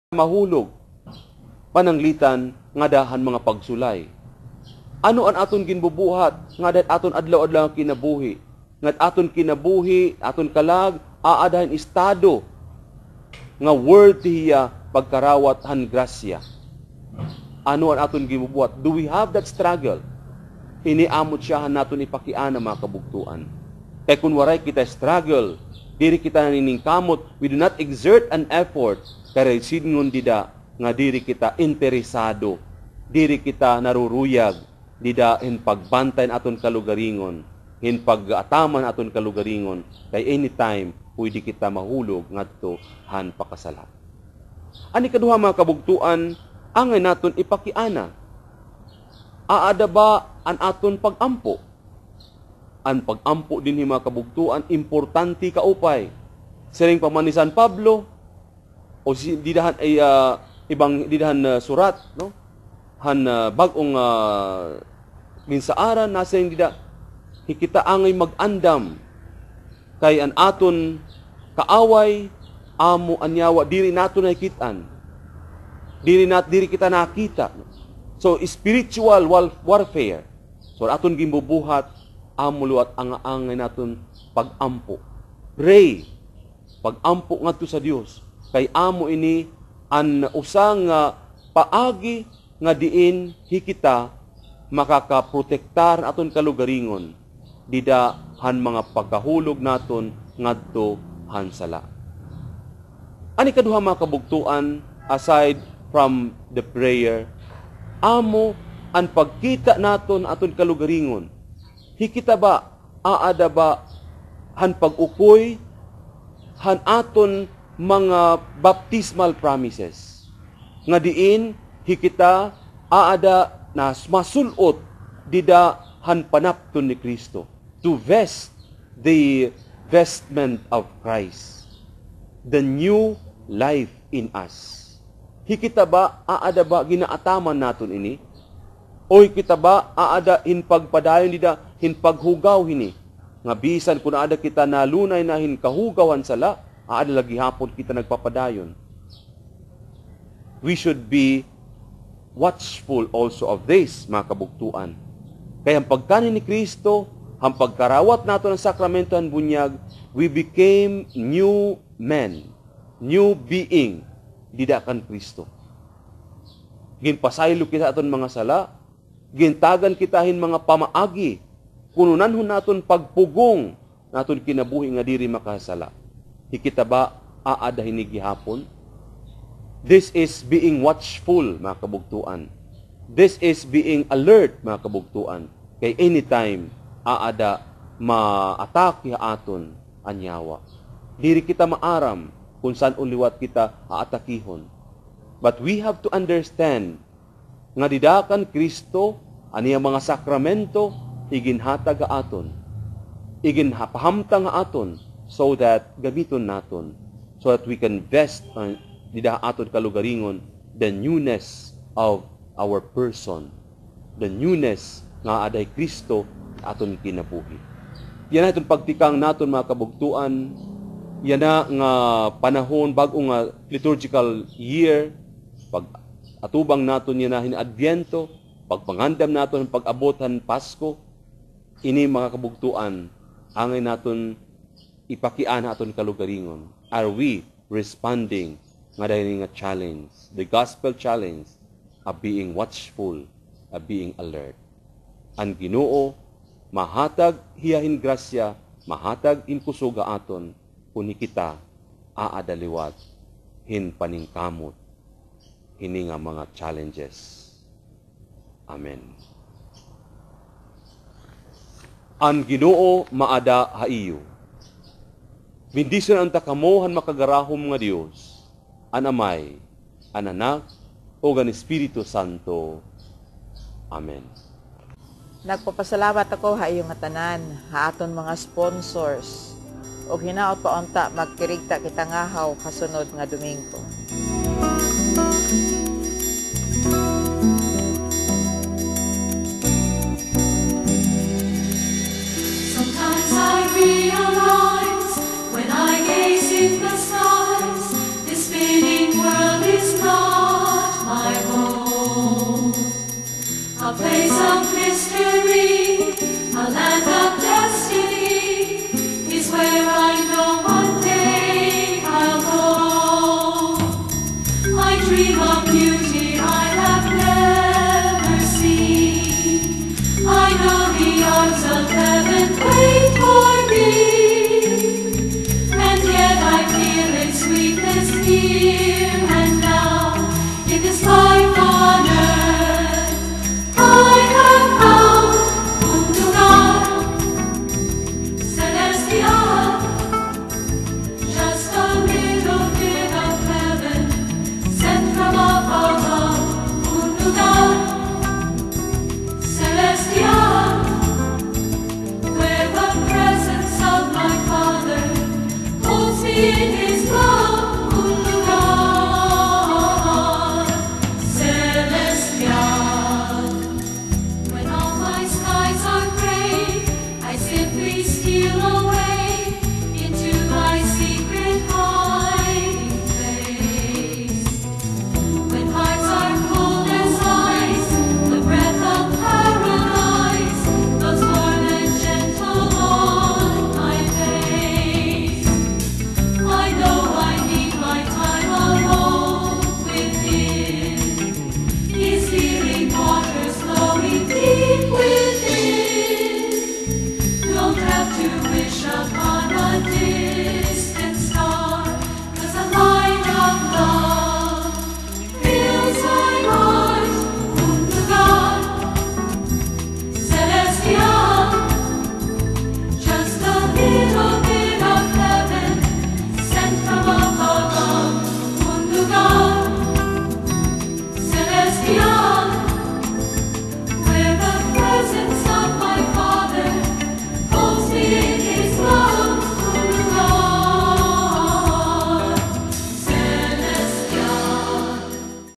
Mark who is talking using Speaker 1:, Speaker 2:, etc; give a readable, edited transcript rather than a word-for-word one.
Speaker 1: mahulog pananglitan nga dahan mga pagsulay. Ano ang aton ginbubuhat nga dahat aton adlaw-adlaw kinabuhi? Nga aton kinabuhi, aton kalag aadahan estado nga worthy hiya pagkarawat han grasya. Ano ang aton ginbubuhat? Do we have that struggle? Iniamot siya naton ipakiana mga kabugtuan. Kaya kung waray kita struggle, diri kita naniningkamot, we do not exert an effort, kaya singon dida nga diri kita interesado, diri kita naruruyag, dida in pagbantay aton kalugaringon, in pag-ataman aton kalugaringon, kay anytime pwede kita mahulog ngadto han pakasala. Ani kaduha mga kabugtuan, angay naton ipakiana. Aada ba an aton pagampo? Ang pagampo din mga kabugtuan, importante kaupay. Siring pamanisan Pablo, o didahan ay ibang didahan surat, no? Han bagong minsaaran nasa yung dida, hikita angay mag-andam kay an aton kaaway amo anyawa diri nato nakitaan. Diri kita nakita. So spiritual warfare. So aton gimbubuhat amo luwat ang naton pagampo. Pray. Pagampo ngadto sa Dios. Kay amo ini an usang paagi nga diin hikita makakaprotektar aton kalugaringon dida han mga pagkahulog naton ngadto han sala. Ani kaduha mga kabugtuan, aside from the prayer, amo ang pagkita naton aton kalugaringon. Hikita ba, aada ba, han pag-ukoy, han aton mga baptismal promises. Nga diin, hikita, aada na masulot, dida han panapton ni Kristo. To vest the vestment of Christ. The new life in us. Hikita ba, aada ba, ginaataman naton ini? Oy kita ba, aada hinpagpadayon dida, hinpaghugaw hini. Nga bisan kung aada kita nalunay na hinkahugawan sala, aada lagi hapon kita nagpapadayon. We should be watchful also of this, mga kabugtuan. Kaya ang pagkanin ni Kristo, ang pagkarawat nato ng sakramento ang bunyag, we became new men, new being, dida kan Kristo. Ginpasaylo kita aton mga sala, gintagan kitahin mga pamaagi, kununan ho naton pagpugong naton kinabuhi nga diri makasala. Hikita ba aada hinigi hapon? This is being watchful, mga kabugtuan. This is being alert, mga kabugtuan. Kay anytime aada maatake aton anyawa. Diri kita maaram kung saan uliwat kita aatakihon. But we have to understand nga didakan Kristo aniya mga sakramento iginhatag aton, iginhapahamtang aton, so that gamiton naton, so that we can vest dida aton kalugaringon the newness of our person, the newness nga aday Kristo aton kinabuhi. Yan aton pagtikang naton mga kabugtuan, yan na nga panahon bagong liturgical year, pag atubang naton yan na Adbyento, pagpangandam naton ang pag-abotan Pasko, ini mga kabugtuan, angay naton ipakian aton kalugaringon. Are we responding nga dahil nga challenge, the gospel challenge of being watchful, of being alert. Ang Ginoo mahatag hiyahin grasya, mahatag inkusuga aton, kuni kita aadaliwat hin paningkamot hini nga mga challenges. Amen. Ang Ginoo maada haiyo. Bendisyon ang takamohan makagarahom nga Dios, an Amay, an Anak, o gan Espiritu Santo. Amen.
Speaker 2: Nagpapasalamat ako ha iyong tanan, ha aton mga sponsors, o hinaot pa unta magkirigta kita ngahaw kasunod nga Domingo.